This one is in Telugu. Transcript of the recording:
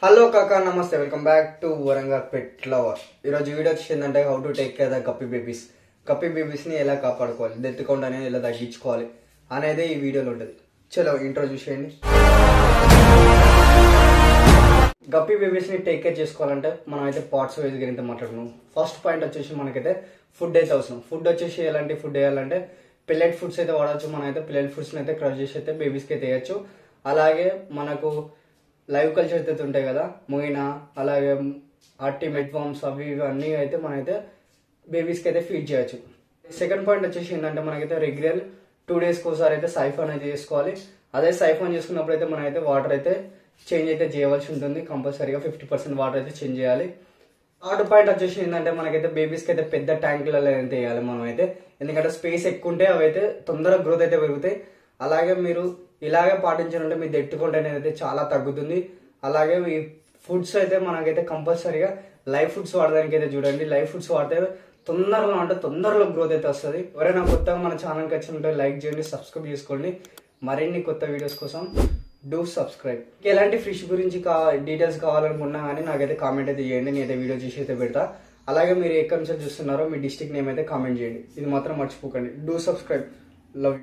హలో కాకా నమస్తే welcome back to Warangal pet lover. ఈరోజు వీడియో వచ్చిందంటే how to take care the guppy బేబీస్ని ఎలా కాపాడుకోవాలి, డెత్ కౌంట్ అనేది ఎలా తగ్గించుకోవాలి అనేది ఈ వీడియోలో ఉంటుంది. చలో ఇంట్రో చూసేయండి. గప్పీ బేబీస్ని టేక్ కేర్ చేసుకోవాలంటే మనం అయితే పార్ట్స్ వైజ్ గురించి మాట్లాడుకున్నాం. ఫస్ట్ పాయింట్ వచ్చేసి మనకైతే ఫుడ్ అయితే అవసరం. ఫుడ్ వచ్చేసి ఎలాంటి ఫుడ్ వేయాలంటే పిల్లెట్ ఫుడ్స్ అయితే వాడచ్చు. మనం అయితే పిల్లెట్ ఫుడ్స్ని అయితే క్రష్ చేసి అయితే బేబీస్కి అయితే వేయచ్చు. అలాగే మనకు లైవ్ కల్చర్స్ అయితే ఉంటాయి కదా, మొయినా అలాగే ఆర్టీ మెట్వామ్స్ అవి ఇవన్నీ అయితే మనమైతే బేబీస్కి అయితే ఫీడ్ చేయొచ్చు. సెకండ్ పాయింట్ వచ్చేసి ఏంటంటే మనకైతే రెగ్యులర్ 2 daysకి ఒకసారి అయితే సైఫాన్ అయితే చేసుకోవాలి. అదే సైఫాన్ చేసుకున్నప్పుడు అయితే మనమైతే వాటర్ అయితే చేంజ్ అయితే చేయవలసి ఉంటుంది. కంపల్సరీగా 50% వాటర్ అయితే చేంజ్ చేయాలి. థర్డ్ పాయింట్ వచ్చేసి ఏంటంటే మనకైతే బేబీస్కి అయితే పెద్ద ట్యాంకులలో అయితే వేయాలి మనం అయితే, ఎందుకంటే స్పేస్ ఎక్కువ ఉంటే అవి అయితే తొందరగా గ్రోత్ అయితే పెరుగుతాయి. అలాగే మీరు ఇలాగే పాటించాలంటే మీ డెత్ కౌంట్ అనేది అయితే చాలా తగ్గుతుంది. అలాగే ఈ ఫుడ్స్ అయితే మనకైతే కంపల్సరీగా లైవ్ ఫుడ్స్ వాడడానికి అయితే చూడండి. లైవ్ ఫుడ్స్ వాడితే తొందరలో గ్రోత్ అయితే వస్తుంది. ఎవరైనా కొత్తగా మన ఛానల్కి వచ్చినట్టే లైక్ చేయండి, సబ్స్క్రైబ్ చేసుకోండి. మరిన్ని కొత్త వీడియోస్ కోసం డూ సబ్స్క్రైబ్. ఎలాంటి ఫిష్ గురించి డీటెయిల్స్ కావాలనుకున్నా కానీ నాకైతే కామెంట్ అయితే చేయండి, నేనైతే వీడియో చేసి అయితే పెడతా. అలాగే మీరు ఎక్కడి నుంచి చూస్తున్నారో మీ డిస్ట్రిక్ట్ నేమ్ అయితే కామెంట్ చేయండి. ఇది మాత్రం మర్చిపోకండి. Do subscribe. Love you.